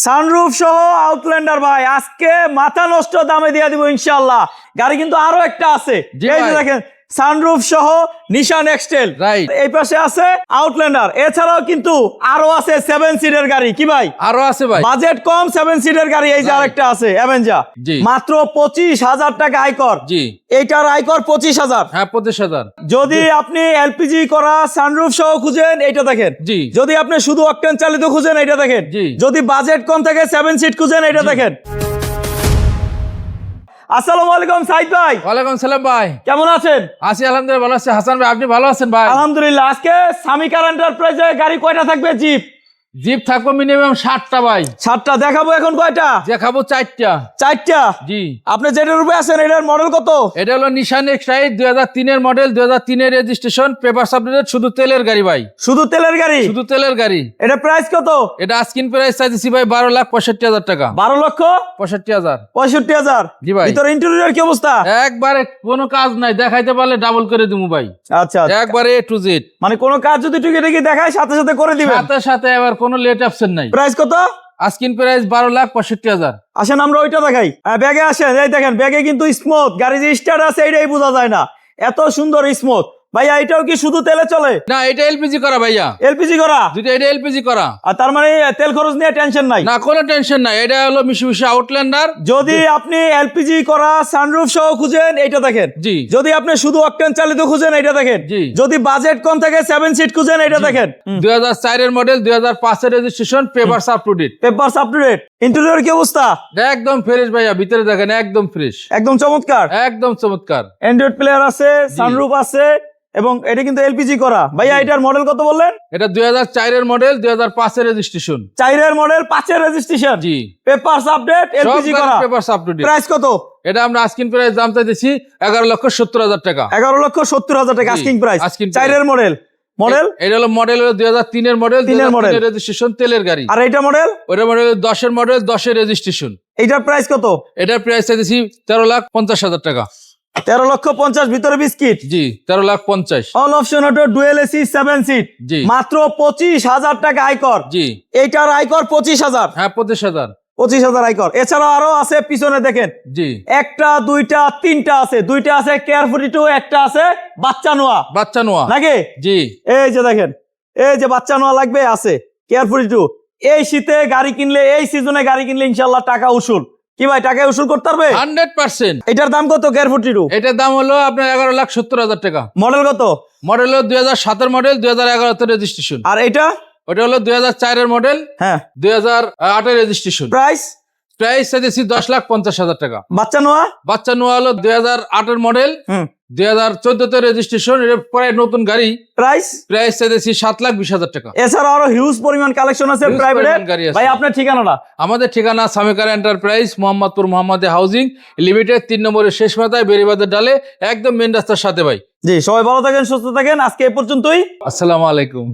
Sunroof সহ Outlander ভাই আজকে মাথা নষ্ট দামে দিয়ে দিব ইনশাআল্লাহ। গাড়ি কিন্তু আরো একটা আছে, এই যে দেখেন সানরুফ সহ নিশান এক্সটেল, রাইট। এই পাশে আছে আউটল্যান্ডার, এছাড়াও কিন্তু আরো আছে 7 সিটের গাড়ি। কি ভাই? আরো আছে ভাই, বাজেট কম 7 সিটের গাড়ি, এই যে আরেকটা আছে অ্যাভেঞ্জার, মাত্র 25,000 টাকা আয়কর। জি, এইটার আয়কর 25,000। হ্যাঁ 25,000। যদি আপনি এলপিজি করা সানরুফ সহ খুঁজেন এইটা দেখেন। জি, যদি আপনি শুধু অকটেন চালিত খুঁজেন এইটা দেখেন। জি, যদি বাজেট কম থাকে 7 সিট খুঁজেন এইটা দেখেন। আসসালামু আলাইকুম সাইদ ভাই। ওয়ালাইকুম সালাম ভাই, কেমন আছেন? আছি আলহামদুলিল্লাহ ভালো আছি। হাসান ভাই আপনি ভালো আছেন ভাই? আলহামদুলিল্লাহ। আজকে সামিকার এন্টারপ্রাইজে গাড়ি কয়টা থাকবে? জিপ থাকবো মিনিমাম 60টা ভাই। 7টা দেখাবো। এখন কয়টা দেখাবো? 4টা। 4টা? জি। আপনি যেটার উপরে আছেন এটার মডেল কত? এটা হলো নিশান এক্সটাইল 2003 এর মডেল, 2003 এর রেজিস্ট্রেশন, পেপার আপডেটেড, শুধু তেলের গাড়ি ভাই। শুধু তেলের গাড়ি? শুধু তেলের গাড়ি। এটা প্রাইস কত? এটা আস্কিন প্রাইস চাইছি ভাই 12,65,000 টাকা। 12,65,000? 65,000 জি ভাই। ভিতরে ইন্টেরিয়র কি অবস্থা? একবারে কোনো কাজ নাই, দেখাইতে পারলে ডাবল করে দিমু ভাই। আচ্ছা, একবারে A to Z। মানে কোনো কাজ যদি টুকি দেখায় সাথে সাথে করে দিবেন? সাথে সাথে, এবার কোনো লেট অপশন নাই। প্রাইস কত? Asking price 12,65,000। আসেন আমরা ওইটা দেখাই। ব্যাগে আসেন, এই দেখেন ব্যাগে কিন্তু স্মুথ, গাড়ি যে স্টার্ট আছে এটাই বোঝা যায় না, এত সুন্দর স্মুথ। ভাইয়া এটাও কি শুধু তেলে চলে? না, এটা এলপিজি করা ভাইয়া। এলপিজি করা? যদি এটা এলপিজি করা, আর তার মানে তেল খরচ নিয়ে টেনশন নাই? না, কোনো টেনশন নাই। এটা হলো মিশুমিশু আউটল্যান্ডার। যদি আপনি এলপিজি করা সানরুফ সহ খুঁজেন এইটা দেখেন। জি। যদি আপনি শুধু অকটেন চালিত খুঁজেন এইটা দেখেন। জি। যদি বাজেট কম থাকে 7 সিট খুঁজেন এইটা দেখেন। 2004 এর মডেল, 2005 এর registration, papers up to date. Papers up to date. Interior কি অবস্থা? একদম ফ্রেশ ভাইয়া, ভিতরে দেখেন একদম ফ্রেশ, একদম চমৎকার, একদম চমৎকার। অ্যান্ড্রয়েড প্লেয়ার আছে, সানরুফ আছে, এবং এটা কিন্তু এলপিজি করা। ভাইয়া এটার মডেল কত বললেন? এটা 2004 এর মডেল, 2005 এর রেজিস্ট্রেশন। 4 এর মডেল, 5 এর রেজিস্ট্রেশন। জি। পেপারস আপডেট, এলপিজি করা, papers up to date. Price কত? এটা আমরা আস্কিং প্রাইস দাম চাইতেছি 11,70,000 টাকা। 11,70,000 টাকা আস্কিং প্রাইস। আস্কিং 4 এর মডেল। এটা হলো মডেল, হলো 2003 এর মডেল, 3 এর মডেল, রেজিস্ট্রেশন, তেলের গাড়ি। আর এটা মডেল? ওটা মডেল 10 এর মডেল, 10 এর রেজিস্ট্রেশন। এটার প্রাইস কত? এটার প্রাইস চাইতেছি 13,50,000 টাকা। 13,50,000 ভিতরে বিস্কিট? জি, 13,50,000। All option auto, dual AC, 7 seat. জি। মাত্র 25,000 টাকা আয়কর। জি। এইটার আয়কর 25,000? হ্যাঁ 25,000। 25,000 আয়কর। এছাড়াও আরো আছে, পিছনে দেখেন। জি। একটা, দুইটা, তিনটা আছে। দুইটা আছে কেয়ারফুলি টু, একটা আছে বাচ্চা নোয়া। বাচ্চা নোয়া নাকি? জি। এই যে দেখেন, এই যে বাচ্চা নোয়া লাগবে আছে কেয়ারফুলি টু। এই শীতে গাড়ি কিনলে, এই সিজনে গাড়ি কিনলে ইনশাল্লাহ টাকা উসুল। কি ভাই, টাকা উসুল করতে পারবে? 100%। এটার দাম কত কেয়ারফুলি টু? এটার দাম হলো আপনার 11,70,000 টাকা। মডেল কত? মডেল হলো 2007 এর মডেল, 2011 তে রেজিস্ট্রেশন। আর এটা? ওটা হলো 2004 এর মডেল, হ্যাঁ, 2008 এর রেজিস্ট্রেশন। প্রাইস? প্রাইস চাইতেছি 10,50,000 টাকা। বাচ্চা নোয়া? বাচ্চা নোয়া হলো 2008 এর মডেল, 2014 তে রেজিস্ট্রেশন। এর পরে নতুন গাড়ি। প্রাইস? প্রাইস চাইতেছি 7,20,000 টাকা। এছাড়া আরো হিউজ পরিমাণ কালেকশন আছে প্রাইভেট গাড়ি। ভাই আপনার ঠিকানাটা? আমাদের ঠিকানা সামিকার এন্টারপ্রাইজ, মোহাম্মদপুর মোহাম্মদে হাউজিং লিমিটেড, 3 নম্বরের শেষ মাথায়, বেরিবাদের ডালে, একদম মেন রাস্তার সাথে ভাই। জি, সবাই ভালো থাকেন, সুস্থ থাকেন। আজকে এ পর্যন্তই। আসসালামু আলাইকুম।